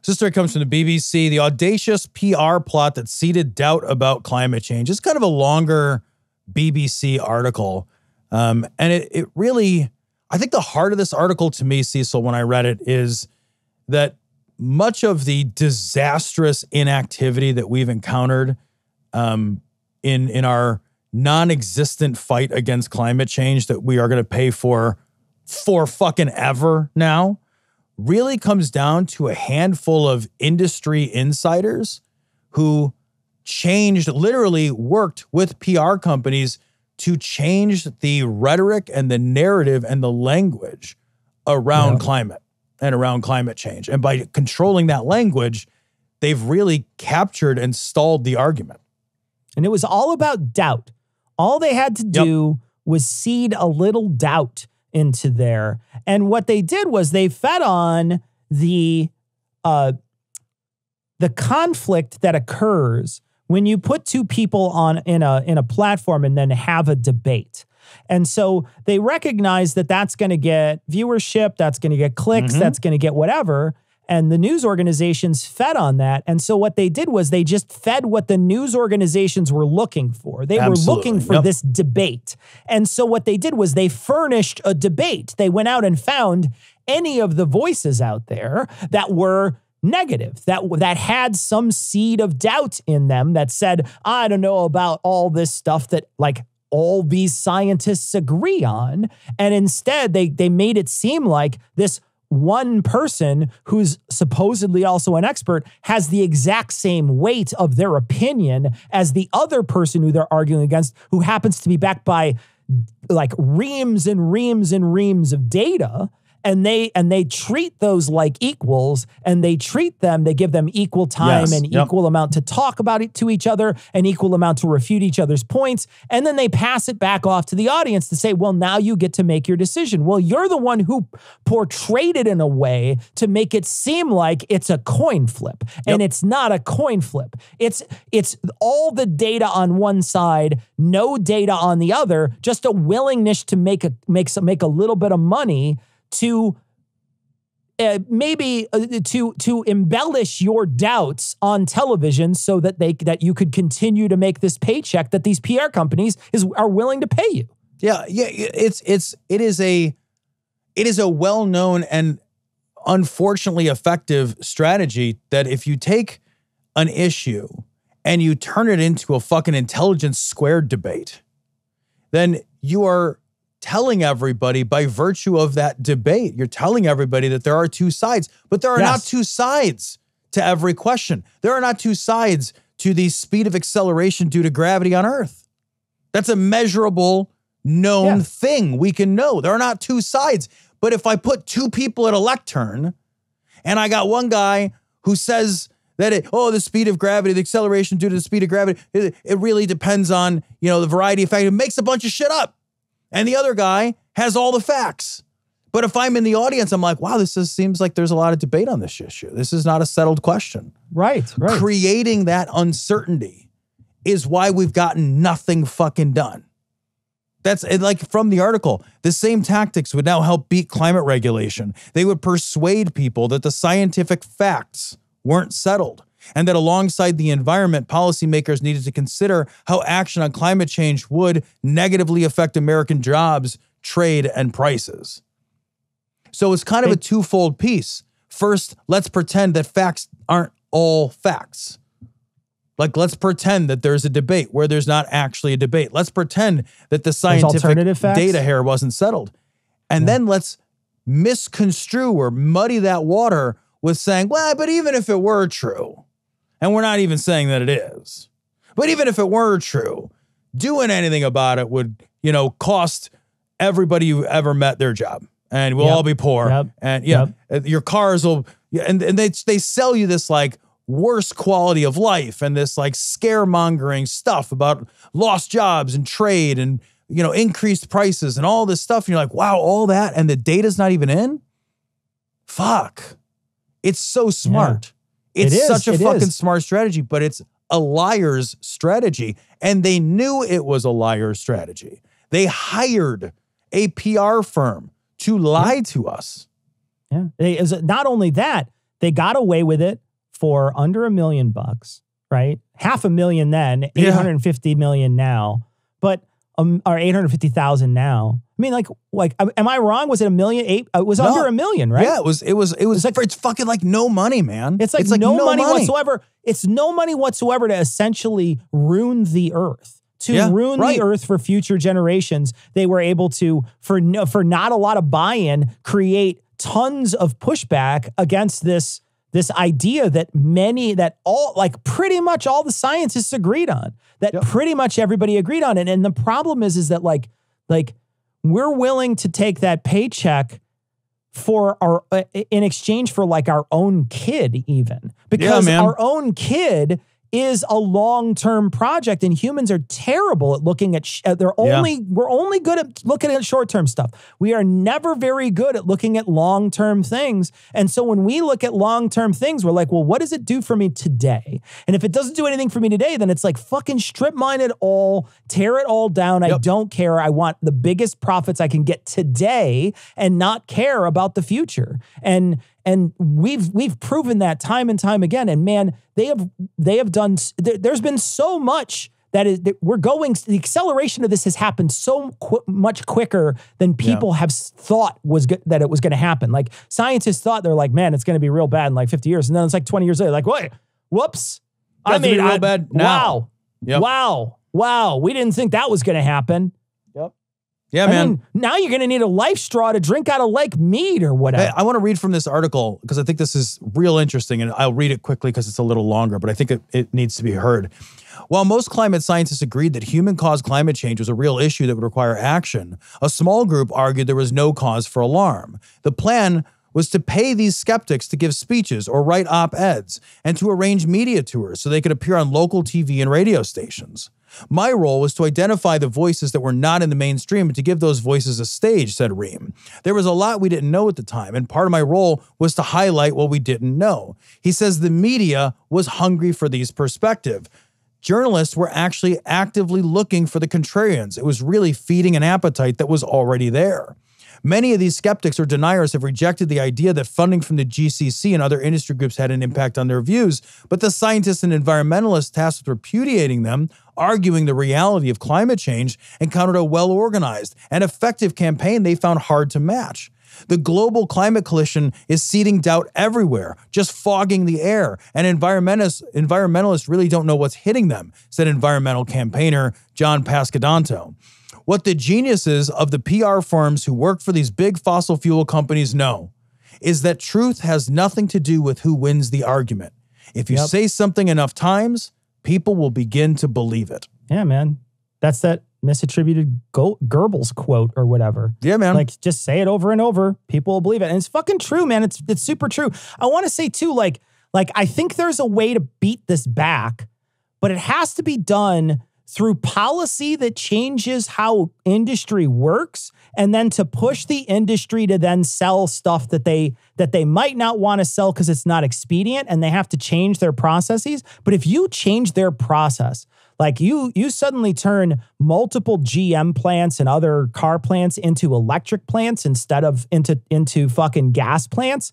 This story comes from the BBC. The audacious PR plot that seeded doubt about climate change. It's kind of a longer BBC article. And it really, I think the heart of this article to me, Cecil, when I read it, is that much of the disastrous inactivity that we've encountered in our non-existent fight against climate change that we are going to pay for fucking ever now really comes down to a handful of industry insiders who literally worked with PR companies to change the rhetoric and the narrative and the language around climate and around climate change. And by controlling that language, they've really captured and stalled the argument. And it was all about doubt. All they had to do was seed a little doubt into there. And what they did was they fed on the conflict that occurs when you put two people in a platform and then have a debate. And so they recognize that that's going to get viewership, that's going to get clicks, that's going to get whatever. And the news organizations fed on that. And so what they did was they just fed what the news organizations were looking for. They were looking for this debate. And so what they did was they furnished a debate. They went out and found any of the voices out there that were negative, that had some seed of doubt in them that said, I don't know about all this stuff that like all these scientists agree on. And instead they made it seem like this one person who's supposedly also an expert has the exact same weight of their opinion as the other person who they're arguing against, who happens to be backed by like reams and reams and reams of data. And they treat those like equals, and they give them equal time and equal amount to talk about it to each other, and equal amount to refute each other's points. And then they pass it back off to the audience to say, well, now you get to make your decision. Well, you're the one who portrayed it in a way to make it seem like it's a coin flip. And it's not a coin flip. It's all the data on one side, no data on the other, just a willingness to make a little bit of money to to embellish your doubts on television so that you could continue to make this paycheck that these PR companies are willing to pay you. It is a well-known and unfortunately effective strategy that if you take an issue and you turn it into a fucking intelligence squared debate, then you are telling everybody by virtue of that debate, you're telling everybody that there are two sides, but there are not two sides to every question. There are not two sides to the speed of acceleration due to gravity on Earth. That's a measurable, known thing we can know. There are not two sides. But if I put two people at a lectern and I got one guy who says that the speed of gravity, the acceleration due to the speed of gravity, it really depends on, the variety of factors, it makes a bunch of shit up. And the other guy has all the facts. But if I'm in the audience, I'm like, wow, seems like there's a lot of debate on this issue. This is not a settled question. Right. Creating that uncertainty is why we've gotten nothing fucking done. That's like from the article, the same tactics would now help beat climate regulation. They would persuade people that the scientific facts weren't settled, and that alongside the environment, policymakers needed to consider how action on climate change would negatively affect American jobs, trade, and prices. So it's kind of a twofold piece. First, let's pretend that facts aren't all facts. Like, let's pretend that there's a debate where there's not actually a debate. Let's pretend that the scientific data here wasn't settled. And then let's misconstrue or muddy that water with saying, well, but even if it were true, and we're not even saying that it is, but even if it were true, doing anything about it would, cost everybody you ever met their job, and we'll all be poor. And your cars will, and they sell you this like worst quality of life and this like scaremongering stuff about lost jobs and trade and, increased prices and all this stuff. And you're like, wow, all that. And the data's not even in. Fuck. It's so smart. It's such a fucking smart strategy, but it's a liar's strategy. And they knew it was a liar's strategy. They hired a PR firm to lie to us. Yeah. Not only that, They got away with it for under $1 million, right? $500,000 then, 850 million now, but or 850,000 now. I mean, like, am I wrong? Was it $1 million? It was under $1 million, right? Yeah, it was like, it's fucking like no money, man. It's like no money whatsoever. It's no money whatsoever to essentially ruin the earth. Ruin the earth for future generations. They were able to, for not a lot of buy-in, create tons of pushback against this idea that pretty much all the scientists agreed on, that pretty much everybody agreed on it. And the problem is that like we're willing to take that paycheck for in exchange for like our own kid, even because our own kid is a long-term project, and humans are terrible at looking at we're only good at looking at short-term stuff. We are never very good at looking at long-term things. And so when we look at long-term things, we're like, well, what does it do for me today? And if it doesn't do anything for me today, then it's like fucking strip mine it all, tear it all down. I don't care. I want the biggest profits I can get today and not care about the future. And we've proven that time and time again. And man, they have done. There's been so much that we're going. The acceleration of this has happened so much quicker than people have thought that it was going to happen. Like scientists thought, they're like, man, it's going to be real bad in like 50 years, and then it's like 20 years later, like, wait, whoops, I mean, real bad now. Wow, we didn't think that was going to happen. Yeah, man. I mean, now you're going to need a life straw to drink out of Lake Mead or whatever. Hey, I want to read from this article because I think this is real interesting, and I'll read it quickly because it's a little longer, but I think it needs to be heard. While most climate scientists agreed that human-caused climate change was a real issue that would require action, a small group argued there was no cause for alarm. The plan was to pay these skeptics to give speeches or write op-eds and to arrange media tours so they could appear on local TV and radio stations. My role was to identify the voices that were not in the mainstream and to give those voices a stage, said Ream. There was a lot we didn't know at the time, and part of my role was to highlight what we didn't know. He says the media was hungry for these perspectives. Journalists were actually actively looking for the contrarians. It was really feeding an appetite that was already there. Many of these skeptics or deniers have rejected the idea that funding from the GCC and other industry groups had an impact on their views, but the scientists and environmentalists tasked with repudiating them, arguing the reality of climate change, encountered a well-organized and effective campaign they found hard to match. The global climate is seeding doubt everywhere, just fogging the air, and environmentalists really don't know what's hitting them, said environmental campaigner John Pascadonto. What the geniuses of the PR firms who work for these big fossil fuel companies know is that truth has nothing to do with who wins the argument. If you say something enough times, people will begin to believe it. Yeah, man. That's that misattributed Goebbels quote or whatever. Yeah, man. Like, just say it over and over. People will believe it. And it's fucking true, man. It's super true. I want to say, too, like I think there's a way to beat this back, but it has to be done through policy that changes how industry works, and then to push the industry to then sell stuff that they might not want to sell because it's not expedient and they have to change their processes. But if you change their process, like you suddenly turn multiple GM plants and other car plants into electric plants instead of into fucking gas plants,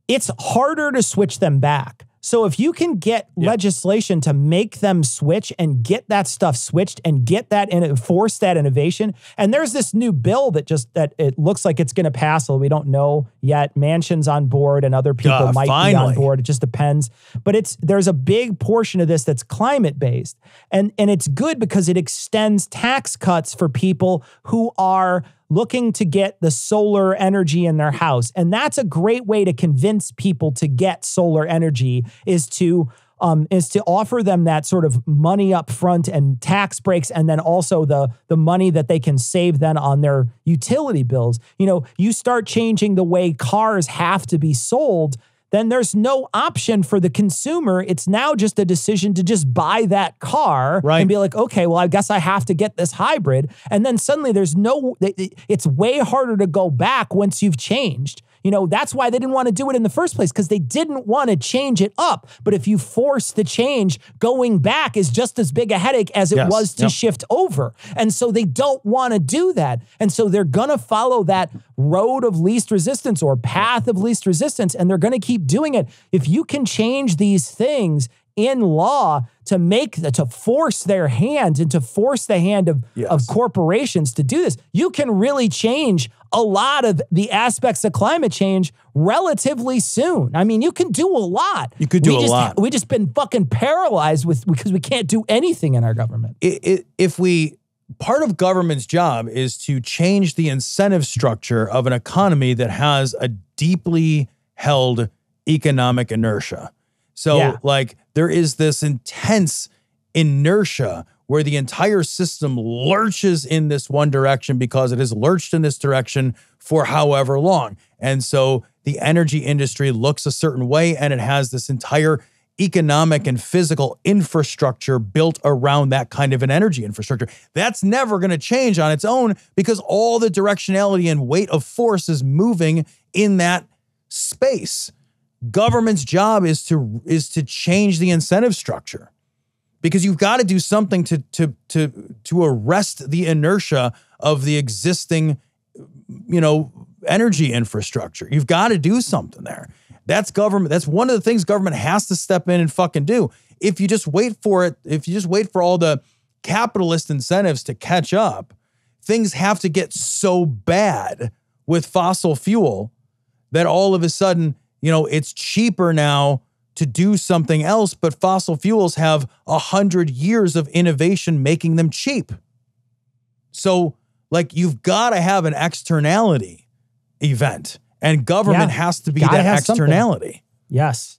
it's harder to switch them back. So if you can get legislation to make them switch and get that stuff switched and get that force that innovation, and there's this new bill that it looks like it's going to pass, although we don't know yet. Manchin's on board and other people might be on board. It just depends. But there's a big portion of this that's climate based, and it's good because it extends tax cuts for people who are looking to get the solar energy in their house. And that's a great way to convince people to get solar energy is to offer them that sort of money up front and tax breaks, and then also the money that they can save then on their utility bills. You know, you start changing the way cars have to be sold, then there's no option for the consumer. It's now just a decision to just buy that car and be like, okay, well, I guess I have to get this hybrid. And then suddenly it's way harder to go back once you've changed. You know, that's why they didn't want to do it in the first place, because they didn't want to change it up. But if you force the change, going back is just as big a headache as it was to shift over. And so they don't want to do that. And so they're going to follow that road of least resistance or path of least resistance, and they're going to keep doing it. If you can change these things in law to force their hand and to force the hand of corporations to do this, you can really change a lot of the aspects of climate change relatively soon. I mean, you can do a lot. You could do a lot. We just been fucking paralyzed because we can't do anything in our government. Part of government's job is to change the incentive structure of an economy that has a deeply held economic inertia. So like there is this intense inertia where the entire system lurches in this one direction because it has lurched in this direction for however long. And so the energy industry looks a certain way, and it has this entire economic and physical infrastructure built around that kind of an energy infrastructure. That's never going to change on its own because all the directionality and weight of force is moving in that space. Government's job is to change the incentive structure, because you've got to do something to arrest the inertia of the existing, energy infrastructure. You've got to do something there. That's government. That's one of the things government has to step in and fucking do. If you just wait for it, if you just wait for all the capitalist incentives to catch up, things have to get so bad with fossil fuel that all of a sudden, it's cheaper now to do something else, but fossil fuels have 100 years of innovation making them cheap. So, you've got to have an externality event, and government has to be that externality. Yes.